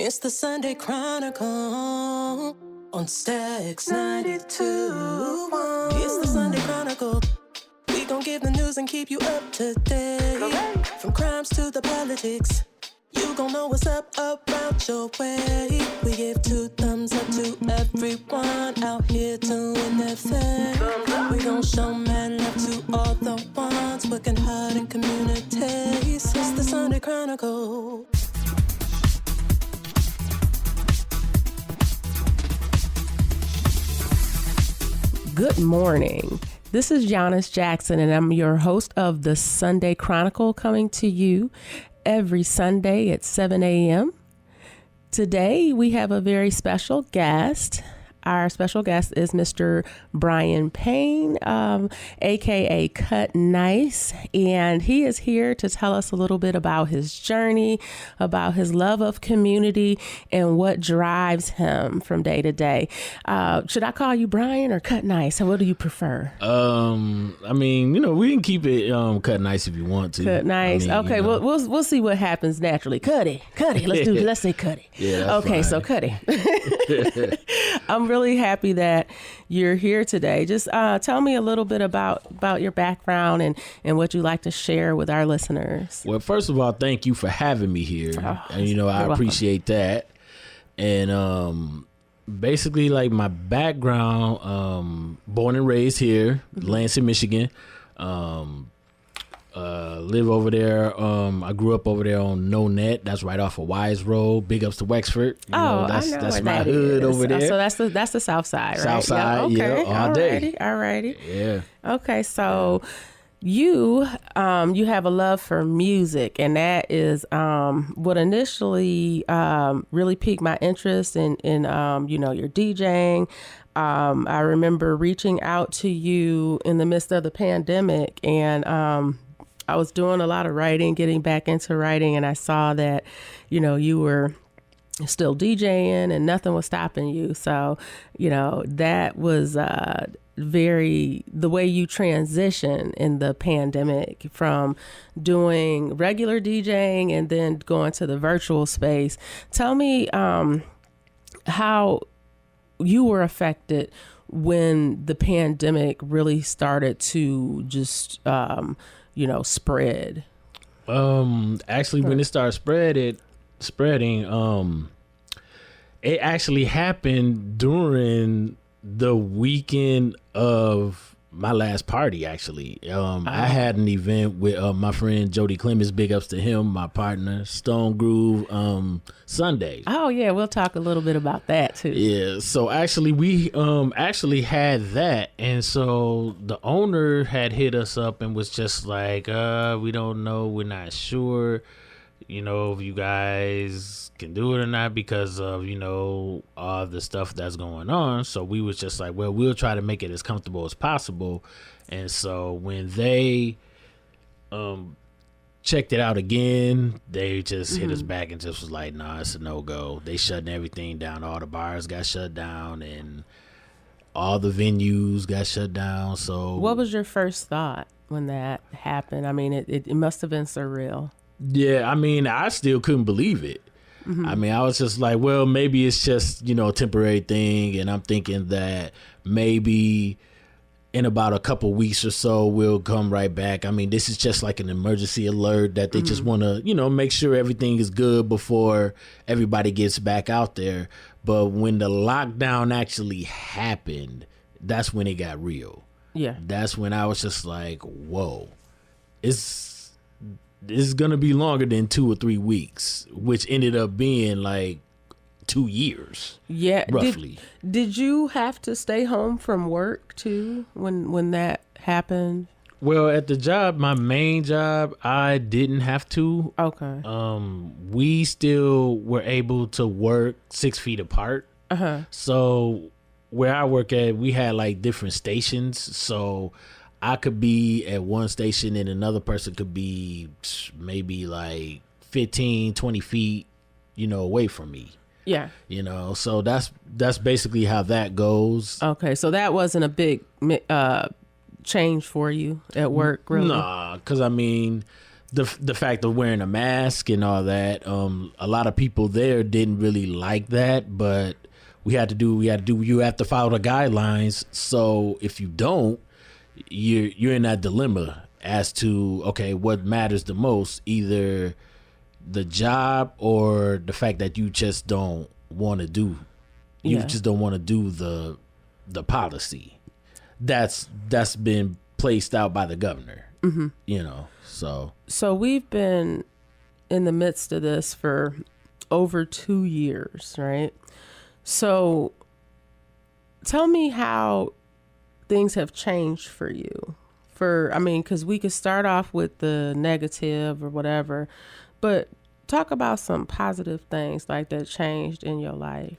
It's the Sunday Chronicle on Stacks 92. It's the Sunday Chronicle. We gon' give the news and keep you up to date. From crimes to the politics, you gon' know what's up around your way. We give 2 thumbs up to everyone out here doing their thing. We gon' show mad love to all the ones working hard in communities. It's the Sunday Chronicle. Good morning. This is Yanice Jackson, and I'm your host of the Sunday Chronicle, coming to you every Sunday at 7 a.m. Today, we have a very special guest. Our special guest is Mr. Brian Payne, a.k.a. Cutt Nice, and he is here to tell us a little bit about his journey, about his love of community, and what drives him from day to day. Should I call you Brian or Cutt Nice? What do you prefer? I mean, we can keep it Cutt Nice if you want to. Cutt Nice. Okay, we'll see what happens naturally. Cuddy. Let's say Cuddy. Yeah, okay, fine. So Cuddy. I'm really happy that you're here today. Just tell me a little bit about your background and what you like to share with our listeners. Well, first of all, thank you for having me here. And, I appreciate that. And basically, like, my background, born and raised here, Lansing, Michigan. Live over there. I grew up over there on No Net. That's right off of Wise Road. Big ups to Wexford. That's my hood over there. So that's the South Side, right? South Side, okay. all day. Alrighty. Yeah. Okay, so you have a love for music, and that is what initially really piqued my interest in your DJing. I remember reaching out to you in the midst of the pandemic, and I was doing a lot of writing, getting back into writing, and I saw that, you were still DJing and nothing was stopping you. So, that was the way you transition in the pandemic from doing regular DJing and then going to the virtual space. Tell me how you were affected when the pandemic really started to just spread. Actually, when it started spreading, it actually happened during the weekend of my last party. Actually, I had an event with my friend Jody Clemens. Big ups to him, my partner, Stone Groove, Sunday. Oh yeah, we'll talk a little bit about that too. Yeah, so actually we actually had that, and so the owner had hit us up and was just like, we don't know, we're not sure, if you guys can do it or not because of all the stuff that's going on. So we was just like, well, we'll try to make it as comfortable as possible. And so when they checked it out again, they just hit us back and just was like, nah, it's a no-go. They shutting everything down. All the bars got shut down and all the venues got shut down. So what was your first thought when that happened? I mean, it must have been surreal. Yeah, I mean, I still couldn't believe it. I mean, I was just like, well, maybe it's just, a temporary thing. And I'm thinking that maybe in about a couple weeks or so, we'll come right back. I mean, this is just like an emergency alert that they just want to, make sure everything is good before everybody gets back out there. But when the lockdown actually happened, that's when it got real. Yeah. That's when I was just like, whoa, it's going to be longer than 2 or 3 weeks, which ended up being like 2 years. Yeah. Roughly. Did you have to stay home from work too when that happened? Well, at the job, my main job, I didn't have to. Okay. We still were able to work 6 feet apart. So where I work at, we had like different stations. So I could be at one station and another person could be maybe like 15, 20 feet, away from me. Yeah. So that's basically how that goes. Okay. So that wasn't a big change for you at work, really? Nah, because I mean, the fact of wearing a mask and all that. A lot of people there didn't really like that, but you have to follow the guidelines. So if you don't, you're in that dilemma as to, okay, what matters the most, either the job or the fact that you just don't want to do just don't want to do the policy that's been placed out by the governor. So we've been in the midst of this for over 2 years, right? So tell me how things have changed for you. Because we could start off with the negative or whatever, but talk about some positive things like that changed in your life.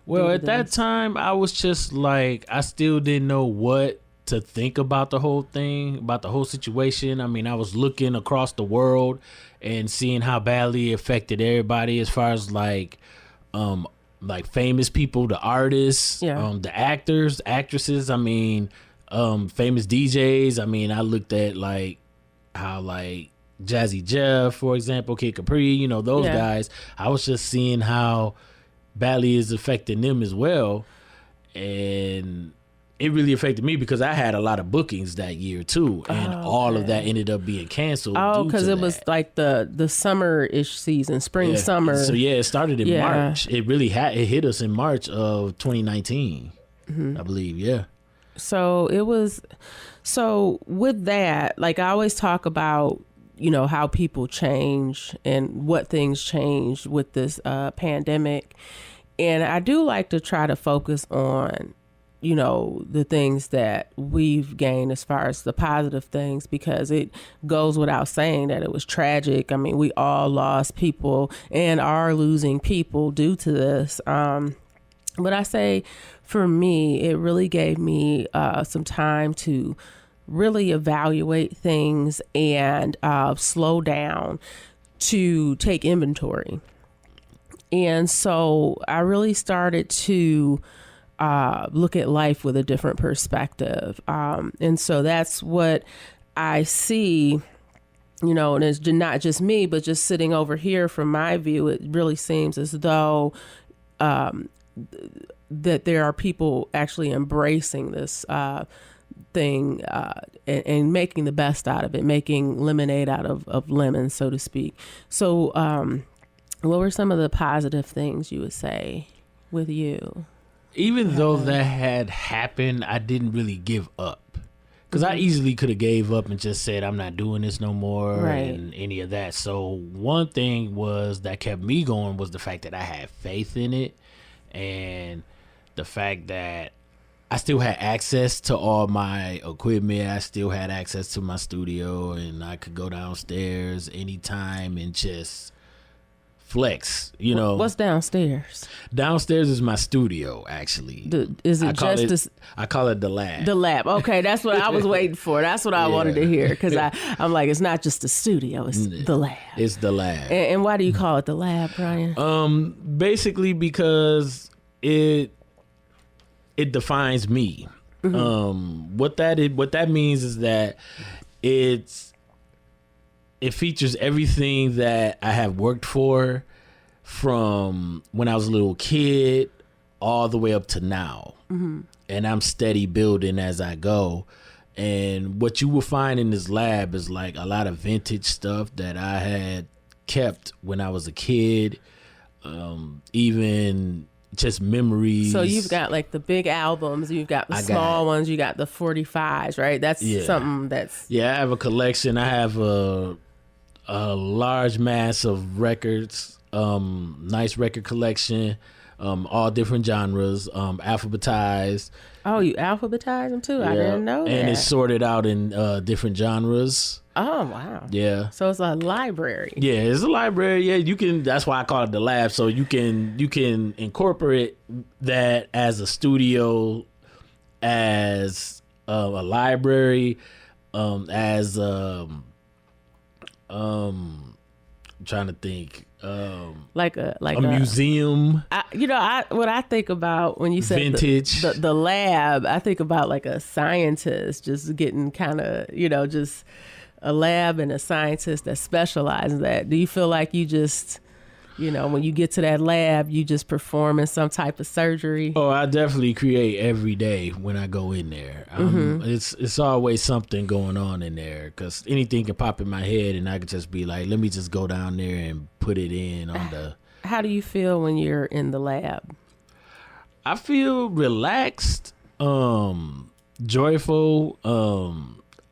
Well, at that time, I was just like, I still didn't know what to think about the whole thing, about the whole situation. I mean, I was looking across the world and seeing how badly it affected everybody as far as like famous people, the artists, the actors, actresses. I mean, famous DJs. I mean, I looked at like how like Jazzy Jeff, for example, Kid Capri, those guys. I was just seeing how badly it's affecting them as well. And it really affected me because I had a lot of bookings that year too, and all of that ended up being canceled. Oh, because it was like the summer-ish season, summer. So it started in March. It really it hit us in March of 2019, I believe. Yeah. So with that, like I always talk about, how people change and what things change with this pandemic, and I do like to try to focus on the things that we've gained as far as the positive things, because it goes without saying that it was tragic. I mean, we all lost people and are losing people due to this. But I say for me, it really gave me some time to really evaluate things and slow down to take inventory. And so I really started to look at life with a different perspective. And so that's what I see, and it's not just me, but just sitting over here from my view, it really seems as though that there are people actually embracing this thing and making the best out of it, making lemonade out of lemons, so to speak. So what were some of the positive things you would say with you? Even though that had happened, I didn't really give up, because I easily could have gave up and just said, I'm not doing this no more, and any of that. So one thing that kept me going was the fact that I had faith in it, and the fact that I still had access to all my equipment. I still had access to my studio, and I could go downstairs anytime and just flex, What's downstairs? Downstairs is my studio, actually. I call it the lab. The lab. Okay, that's what I was waiting for. That's what I wanted to hear, because I'm like, it's not just the studio, it's the lab. It's the lab. And why do you call it the lab, Brian? Basically because it defines me. What that means is that it features everything that I have worked for from when I was a little kid all the way up to now. And I'm steady building as I go. And what you will find in this lab is like a lot of vintage stuff that I had kept when I was a kid. Even just memories. So you've got like the big albums, you've got the small ones, you got the 45s, right? That's something that's... Yeah, I have a collection. I have a large mass of records, nice record collection, all different genres, alphabetized. Oh, you alphabetize them too? Yeah. I didn't know that. And it's sorted out in different genres. Oh, wow. Yeah. So it's a library. Yeah, it's a library. Yeah, you can. That's why I call it the lab. So you can incorporate that as a studio, as a library, as I'm trying to think. Like a museum. What I think about when you say vintage, the lab, I think about like a scientist just getting kind of, just a lab and a scientist that specializes in that. Do you feel like you just, when you get to that lab, you just performing some type of surgery? Oh, I definitely create every day when I go in there. It's always something going on in there because anything can pop in my head and I could just be like, let me just go down there and put it in on the... How do you feel when you're in the lab? I feel relaxed, joyful.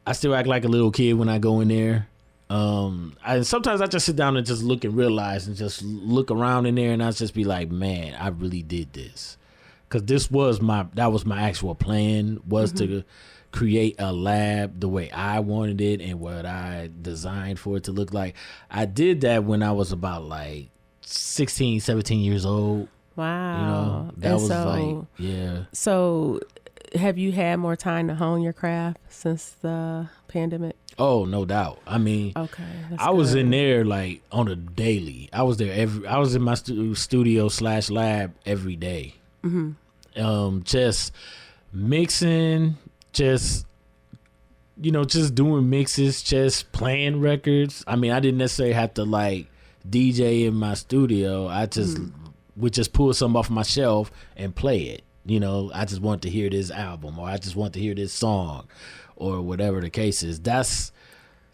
I still act like a little kid when I go in there. Sometimes I just sit down and just look and realize and just look around in there and I just be like, man, I really did this. Cause that was my actual plan, was to create a lab the way I wanted it and what I designed for it to look like. I did that when I was about like 16, 17 years old. Wow. That was like, yeah. So have you had more time to hone your craft since the pandemic? Oh, no doubt. I mean, okay, I was in there like on a daily. I was there I was in my studio / lab every day. Just mixing, just doing mixes, just playing records. I mean, I didn't necessarily have to like DJ in my studio. I just would just pull something off my shelf and play it. I just want to hear this album, or I just want to hear this song, or whatever the case is. That's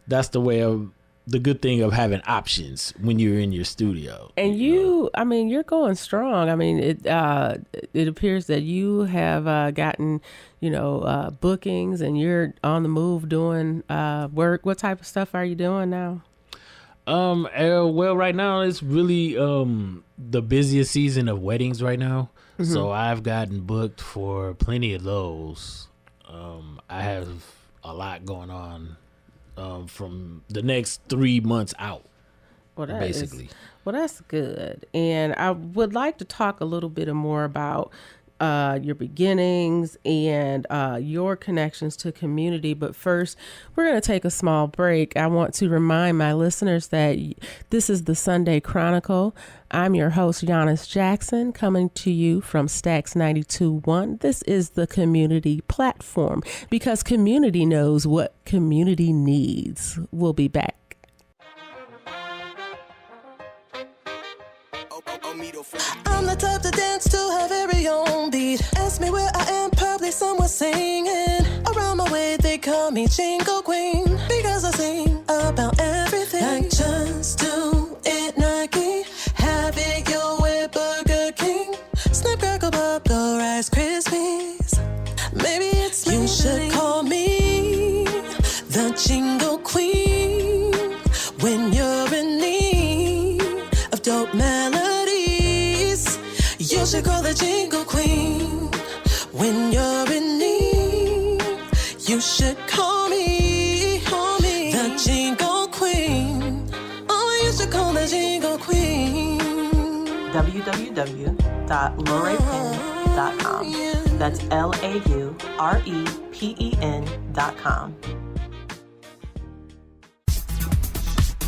the good thing of having options when you're in your studio. And you're going strong. I mean, it appears that you have gotten, bookings, and you're on the move doing work. What type of stuff are you doing now? Well, right now it's really the busiest season of weddings right now. So I've gotten booked for plenty of those. I have a lot going on from the next 3 months out. Well, that's good. And I would like to talk a little bit more about your beginnings and your connections to community. But first, we're going to take a small break. I want to remind my listeners that this is the Sunday Chronicle. I'm your host, Yanice Jackson, coming to you from Stax 92.1. This is the community platform because community knows what community needs. We'll be back. I'm the type to dance to her very own beat. Ask me where I am, probably somewhere singing. Around my way, they call me Jingle Queen because I sing about everything. Like just do it Nike, have it your way, Burger King. Snap, crackle, pop, the Rice Krispies. Maybe it's you should call me the Jingle Queen when you're in need of dope melodies. You should call the Jingle Queen when you're in need. You should call me the Jingle Queen. Oh, you should call the Jingle Queen. www.laurepen.com. That's LAUREPEN.com.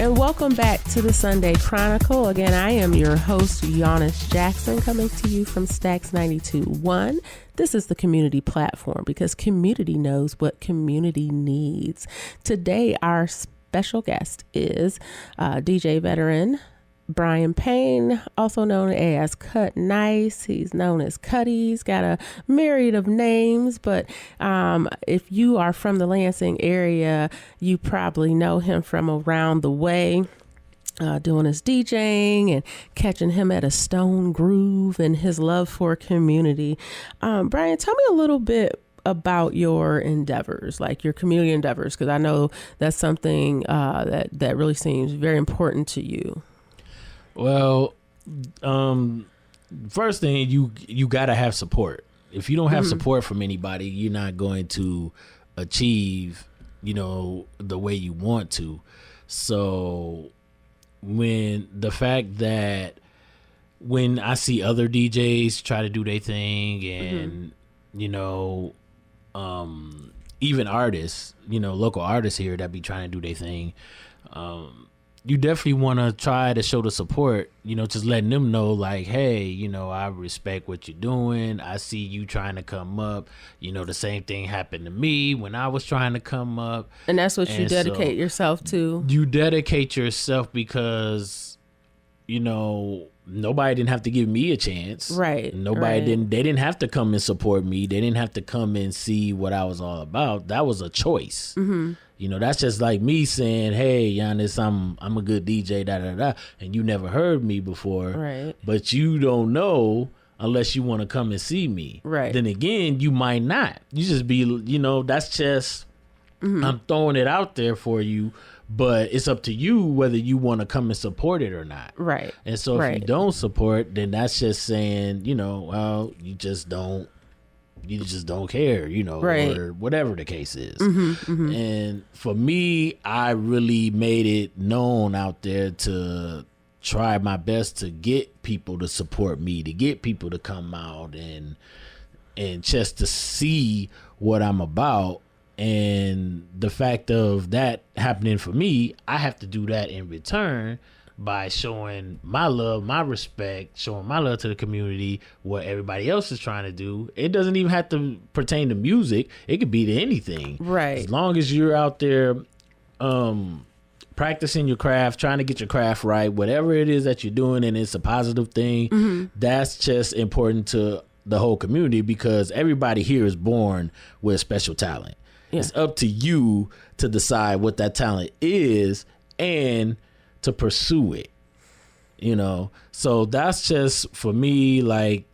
And welcome back to the Sunday Chronicle. Again, I am your host, Yanice Jackson, coming to you from Stax 92.1. This is the community platform because community knows what community needs. Today, our special guest is DJ veteran Brian Payne, also known as Cutt Nice. He's known as Cutty. He's got a myriad of names, but if you are from the Lansing area, you probably know him from around the way. Doing his DJing and catching him at a Stone Groove and his love for community. Brian, tell me a little bit about your endeavors, like your community endeavors, because I know that's something that really seems very important to you. Well, first thing, you got to have support. If you don't have support from anybody, you're not going to achieve, the way you want to. So when I see other DJs try to do their thing and, even artists, local artists here that be trying to do their thing, you definitely want to try to show the support, just letting them know like, hey, I respect what you're doing. I see you trying to come up. The same thing happened to me when I was trying to come up. And that's what you dedicate yourself to. You dedicate yourself because, nobody didn't have to give me a chance. Right. They didn't have to come and support me. They didn't have to come and see what I was all about. That was a choice. Mm-hmm. That's just like me saying, hey, Yanice, I'm a good DJ, and you never heard me before. Right. But you don't know unless you want to come and see me. Right. Then again, you might not. You just be, that's just, I'm throwing it out there for you. But it's up to you whether you want to come and support it or not. Right. And so if you don't support, then that's just saying, well, you just don't care, or whatever the case is. And for me, I really made it known out there to try my best to get people to support me, to get people to come out and just to see what I'm about. And the fact of that happening for me, I have to do that in return by showing my love, my respect, showing my love to the community, what everybody else is trying to do. It doesn't even have to pertain to music. It could be to anything. Right. As long as you're out there practicing your craft, trying to get your craft right, whatever it is that you're doing, and it's a positive thing, that's just important to the whole community because everybody here is born with special talent. Yeah. It's up to you to decide what that talent is and to pursue it, So that's just for me, like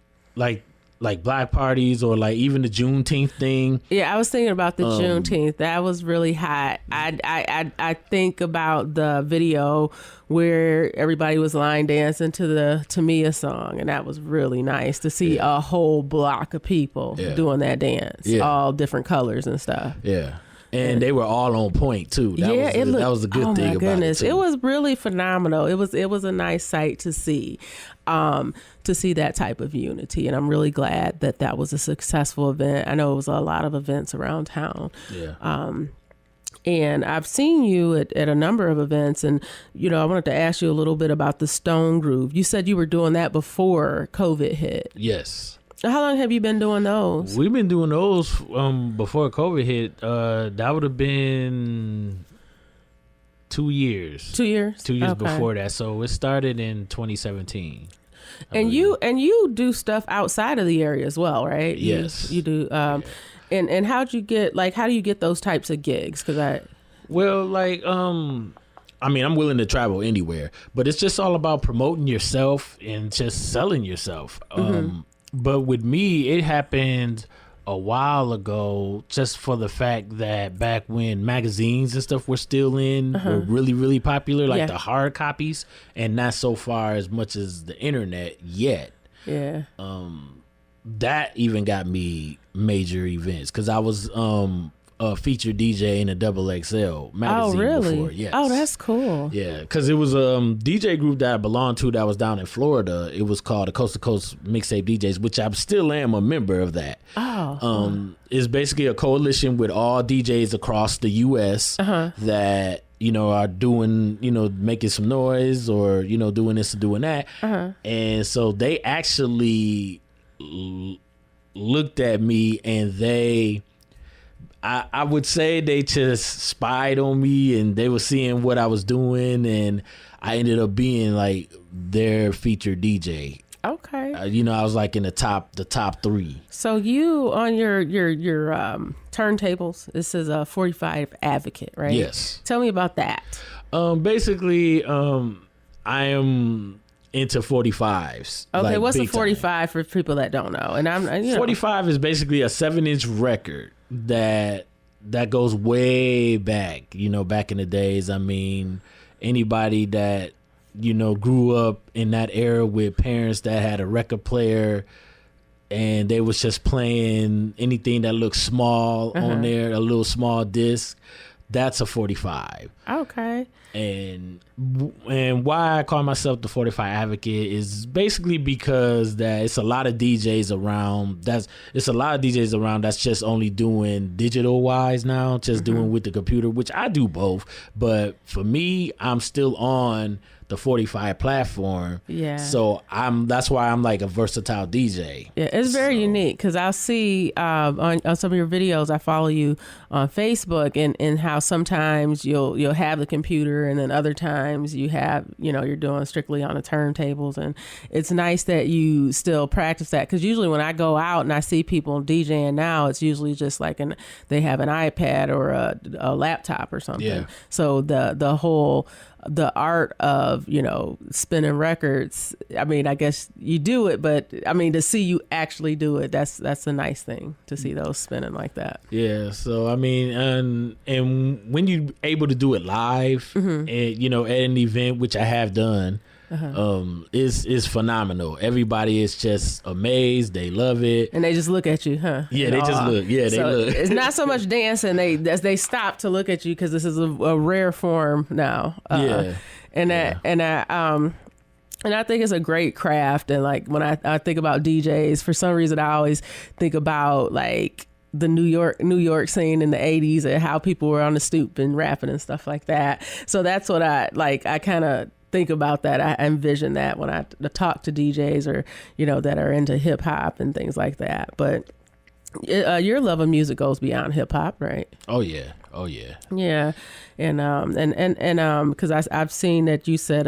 black parties or like even the Juneteenth thing. Yeah, I was thinking about the Juneteenth. That was really hot. I think about the video where everybody was line dancing to the Tamia song, and that was really nice to see a whole block of people doing that dance, all different colors and stuff. Yeah. And they were all on point too. That was a good thing about it too. It was really phenomenal. It was a nice sight to see that type of unity. And I'm really glad that was a successful event. I know it was a lot of events around town. Yeah. And I've seen you at a number of events. And, I wanted to ask you a little bit about the Stone Groove. You said you were doing that before COVID hit. Yes. How long have you been doing those? We've been doing those before COVID hit. That would have been 2 years. 2 years? 2 years before that. So it started in 2017. And you do stuff outside of the area as well, right? Yes. You do. And how do you get those types of gigs? I'm willing to travel anywhere, but it's just all about promoting yourself and just selling yourself. But with me, it happened a while ago, just for the fact that back when magazines and stuff were still were really, really popular, like the hard copies, and not so far as much as the internet yet. Yeah. That even got me major events because I was a featured DJ in a XXL magazine before. Yes. Oh, that's cool. Yeah, because it was a DJ group that I belonged to that was down in Florida. It was called the Coast to Coast Mixtape DJs, which I still am a member of that. Oh. It's basically a coalition with all DJs across the U.S. That are doing, making some noise or, doing this or doing that. And so they actually looked at me and I would say they just spied on me and they were seeing what I was doing, and I ended up being like their featured DJ. Okay. I was like in the top 3. So you on your turntables, this is a 45 Advocate, right? Yes. Tell me about that. Basically, I am into 45s. Okay, like what's a 45 for people that don't know? And 45 is basically a 7-inch record that goes way back, back in the days. I mean, anybody that, grew up in that era with parents that had a record player and they was just playing anything that looked small on there, a little small disc, that's a 45. Okay. And why I call myself the 45 advocate is basically because that it's a lot of DJs around that's just only doing digital wise now, just doing with the computer, which I do both. But for me, I'm still on the 45 platform. Yeah. So that's why I'm like a versatile DJ. Yeah, it's very unique because I'll see on some of your videos, I follow you on Facebook, and how sometimes you'll have the computer, and then other times you have, you're doing strictly on the turntables. And it's nice that you still practice that, because usually when I go out and I see people DJing now, it's usually just like they have an iPad or a laptop or something. Yeah. So the art of, spinning records, I mean, I guess you do it, but I mean, to see you actually do it, that's a nice thing to see those spinning like that. Yeah. So, I mean, and when you're able to do it live and, at an event, which I have done, is phenomenal. Everybody is just amazed. They love it. And they just look at you, huh? Yeah, they just look. Yeah, they look. It's not so much dancing. They stop to look at you because this is a rare form now. And I think it's a great craft. And like when I think about DJs, for some reason I always think about like the New York scene in the 80s and how people were on the stoop and rapping and stuff like that. So that's what I kind of think about that. I envision that when I talk to DJs or, that are into hip hop and things like that. But your love of music goes beyond hip hop, right? Oh yeah. Yeah. And because I've seen that you said,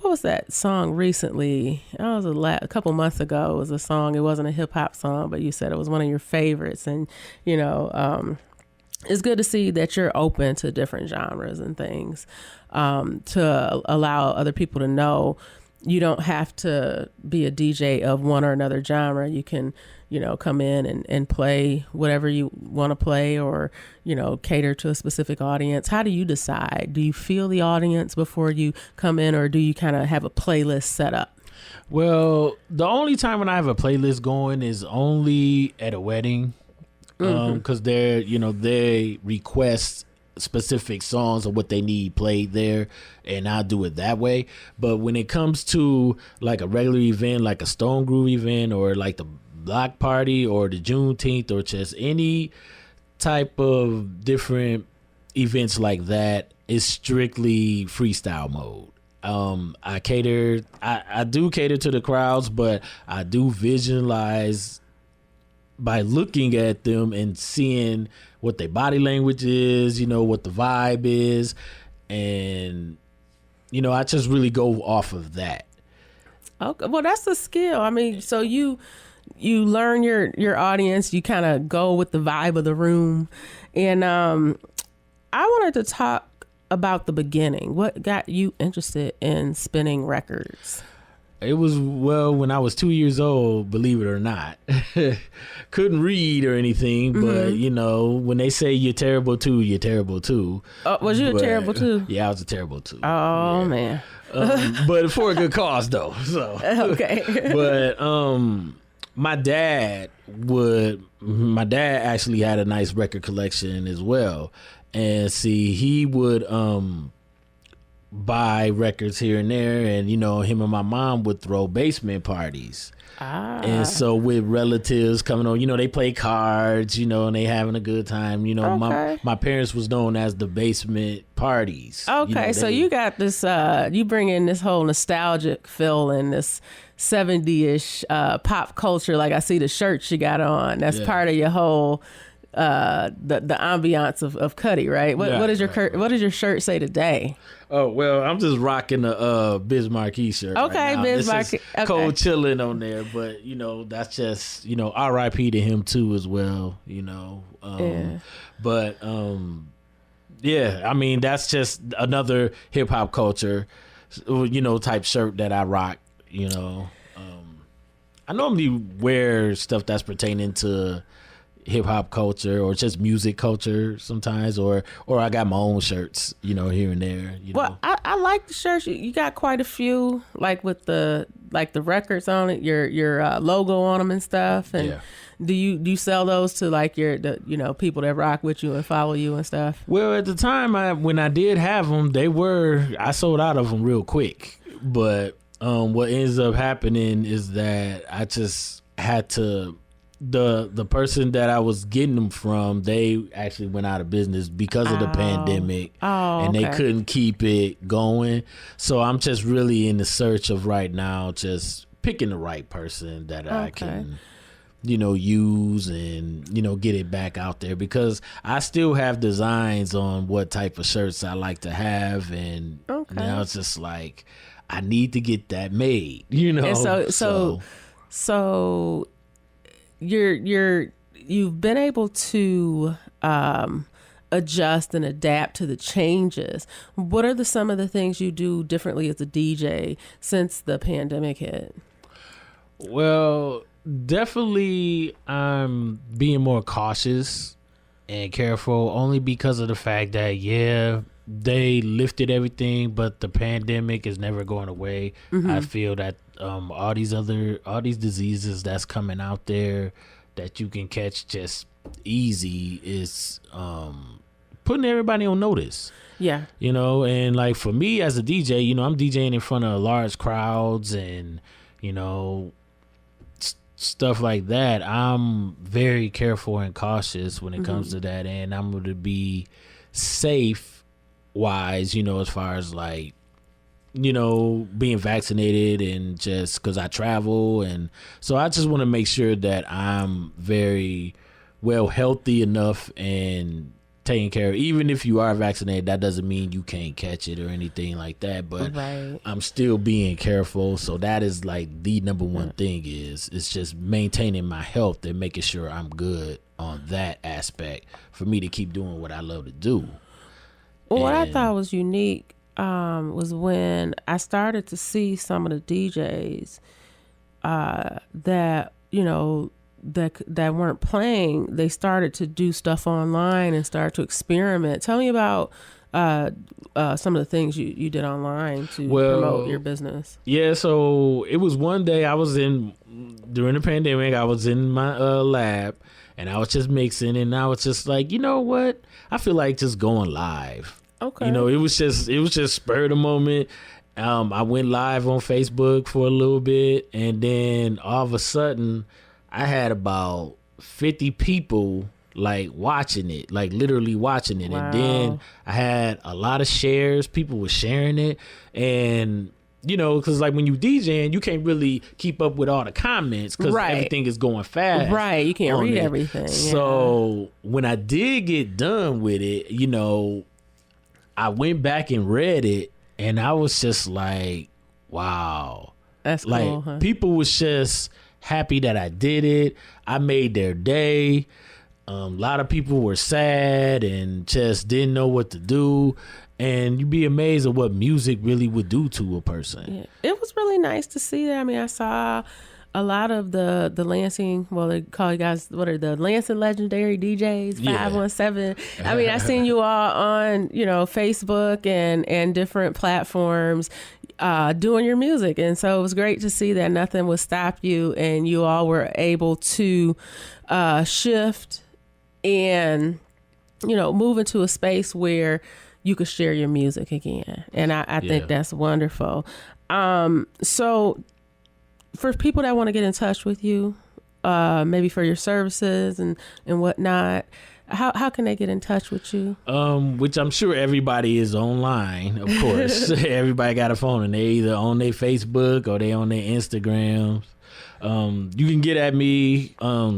what was that song recently? It was a couple months ago. It was a song. It wasn't a hip hop song, but you said it was one of your favorites. And, it's good to see that you're open to different genres and things, to allow other people to know you don't have to be a DJ of one or another genre. You can, come in and play whatever you want to play, or, cater to a specific audience. How do you decide? Do you feel the audience before you come in, or do you kind of have a playlist set up? Well, the only time when I have a playlist going is only at a wedding. Because they request specific songs of what they need played there, and I'll do it that way. But when it comes to like a regular event, like a Stone Groove event, or like the Block Party, or the Juneteenth, or just any type of different events like that, it's strictly freestyle mode. I do cater to the crowds, but I do visualize by looking at them and seeing what their body language is, what the vibe is. And, I just really go off of that. Okay. Well, that's a skill. I mean, so you learn your audience, you kind of go with the vibe of the room. And I wanted to talk about the beginning. What got you interested in spinning records? It was, when I was 2 years old, believe it or not. Couldn't read or anything, but, when they say you're terrible too, you're terrible too. Was you terrible too? Yeah, I was a terrible too. Oh, yeah. Man. But for a good cause, though. So okay. But my dad actually had a nice record collection as well. And see, he would buy records here and there, and him and my mom would throw basement parties. And so with relatives coming on, they play cards, and they having a good time. Okay. My parents was known as the basement parties. Okay, so you got this, you bring in this whole nostalgic feel and this 70-ish pop culture. Like I see the shirts you got on. That's part of your whole the ambiance of Cuddy, right? What does your shirt say today? Oh, well, I'm just rocking the Biz Markie shirt. Okay, right Biz Markie. Okay. Cold chilling on there, but that's just R.I.P. to him too as well. But yeah, I mean that's just another hip hop culture, type shirt that I rock. I normally wear stuff that's pertaining to hip hop culture or just music culture sometimes, or I got my own shirts, here and there. Well, I like the shirts. You got quite a few, like with the like the records on it, your logo on them and stuff. And Yeah. do you sell those to like the people that rock with you and follow you and stuff? Well, at the time when I did have them, I sold out of them real quick. But what ends up happening is that I just had to. The person that I was getting them from, they actually went out of business because of the pandemic, and they couldn't keep it going. So I'm just really in the search of right now, just picking the right person that I can, use and, get it back out there, because I still have designs on what type of shirts I like to have. And now it's just like, I need to get that made, And so you've been able to adjust and adapt to the changes. What are some of the things you do differently as a DJ since the pandemic hit? Well, definitely I'm being more cautious and careful, only because of the fact that they lifted everything, but the pandemic is never going away. I feel that all these diseases that's coming out there that you can catch just easy is putting everybody on notice. Yeah. And like for me as a DJ, I'm DJing in front of large crowds and, stuff like that. I'm very careful and cautious when it comes to that. And I'm going to be safe wise, as far as like, being vaccinated, and just because I travel. And so I just want to make sure that I'm very well healthy enough and taken care of. Even if you are vaccinated, that doesn't mean you can't catch it or anything like that. But I'm still being careful. So that is like the number one thing is it's just maintaining my health and making sure I'm good on that aspect for me to keep doing what I love to do. Well, what I thought was unique was when I started to see some of the DJs that weren't playing. They started to do stuff online and start to experiment. Tell me about some of the things you did online to promote your business. Yeah, so it was one day during the pandemic, I was in my lab, and I was just mixing, and I was just like, you know what? I feel like just going live. Okay. It was just spur of the moment. I went live on Facebook for a little bit, and then all of a sudden I had about 50 people like watching it, like literally watching it. Wow. And then I had a lot of shares. People were sharing it, and because like when you DJing, you can't really keep up with all the comments because everything is going fast. Right, you can't read everything. So when I did get done with it, I went back and read it, and I was just like, wow. That's like, cool, huh? People was just happy that I did it. I made their day. A lot of people were sad and just didn't know what to do. And you'd be amazed at what music really would do to a person. Yeah. It was really nice to see that. I mean, I saw a lot of the Lansing, well, they call you guys, what are the Lansing legendary DJs, 517. I mean, I seen you all on, Facebook and different platforms doing your music. And so it was great to see that nothing would stop you and you all were able to shift and, move into a space where you could share your music again. And I think that's wonderful. So for people that want to get in touch with you, maybe for your services and whatnot, how can they get in touch with you? Which I'm sure everybody is online, of course. Everybody got a phone, and they either on their Facebook or they on their Instagrams. You can get at me,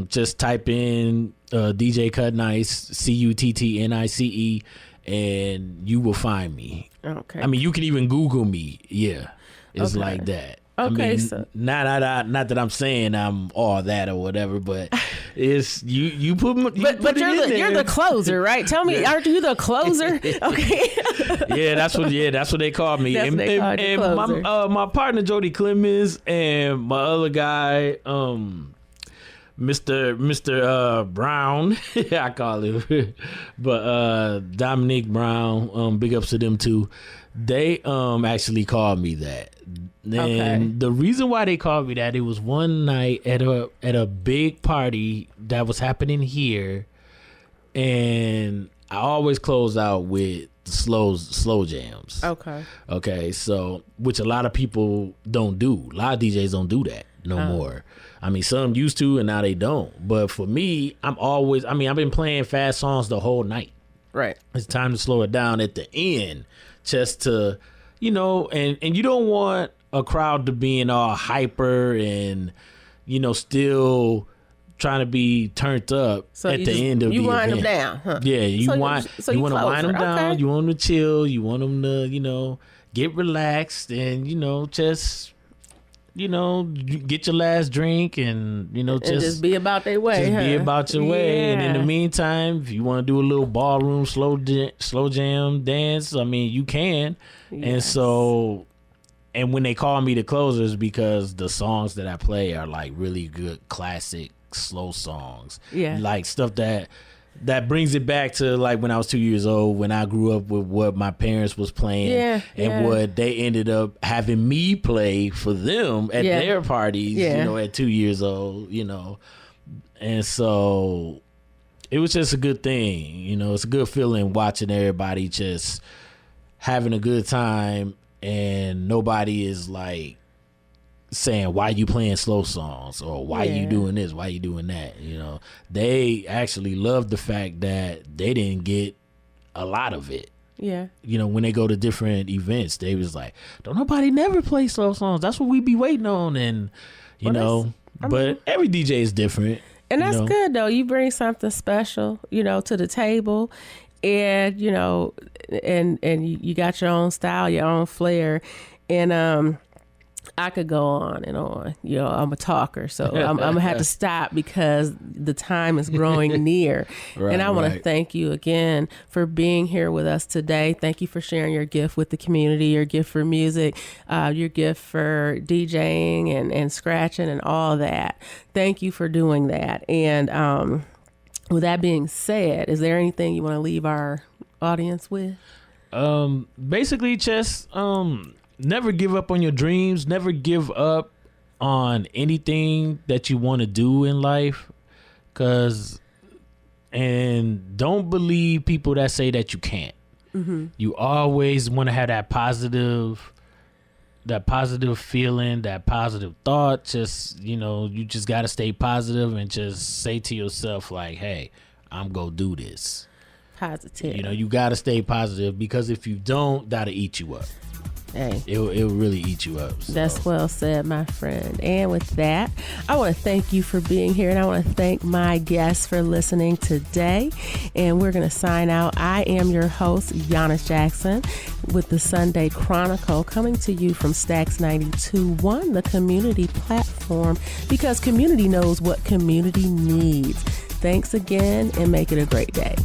just type in DJ Cutt Nice, CUTTNICE, and you will find me. Okay. I mean, you can even Google me. Yeah, it's like that. Okay, I mean, so not that I'm saying I'm all that or whatever, but it's you put me. But you're the closer, right? Tell me, aren't you the closer? Okay. Yeah, that's what they call me. That's and what they call you, closer. My partner Jody Clemens and my other guy, Mr. Brown, I call him, but Dominique Brown, big ups to them too. They actually called me that. And the reason why they called me that, it was one night at a big party that was happening here, and I always close out with slow jams. Okay, so which a lot of people don't do. A lot of DJs don't do that no more. I mean, some used to, and now they don't. But for me, I've been playing fast songs the whole night. Right. It's time to slow it down at the end, just to, and you don't want a crowd to being all hyper and, still trying to be turned up at the end of the event. You wind them down, huh? Yeah, you want to wind them down. You want them to chill. You want them to, get relaxed and, just... get your last drink and just be about their way. Just be about your way. And in the meantime, if you want to do a little ballroom slow jam dance, I mean, you can. Yes. And when they call me the closers, because the songs that I play are like really good classic slow songs. Yeah, like stuff that brings it back to like when I was 2 years old, when I grew up with what my parents was playing and what they ended up having me play for them at their parties, at 2 years old, And so it was just a good thing, it's a good feeling watching everybody just having a good time and nobody is like saying, why you playing slow songs, or why you doing this, why you doing that. They actually love the fact that they didn't get a lot of it. Yeah. When they go to different events, they was like, don't nobody never play slow songs. That's what we be waiting on. And but every DJ is different. And that's good though. You bring something special, to the table, and and you got your own style, your own flair, and I could go on and on. I'm a talker, so I'm gonna have to stop because the time is growing near. Right, and I want to thank you again for being here with us today. Thank you for sharing your gift with the community, your gift for music, your gift for DJing and scratching and all that. Thank you for doing that. And with that being said, is there anything you want to leave our audience with? Basically, just never give up on your dreams. Never give up on anything that you want to do in life. And don't believe people that say that you can't. Mm-hmm. You always want to have that positive feeling, that positive thought. Just, you just got to stay positive and just say to yourself like, hey, I'm going to do this. Positive. You got to stay positive, because if you don't, that'll eat you up. Hey, it'll really eat you up. So. That's well said, my friend. And with that, I want to thank you for being here, and I want to thank my guests for listening today. And we're going to sign out. I am your host, Yanice Jackson, with the Sunday Chronicle, coming to you from Stax 92.1, the community platform, because community knows what community needs. Thanks again, and make it a great day.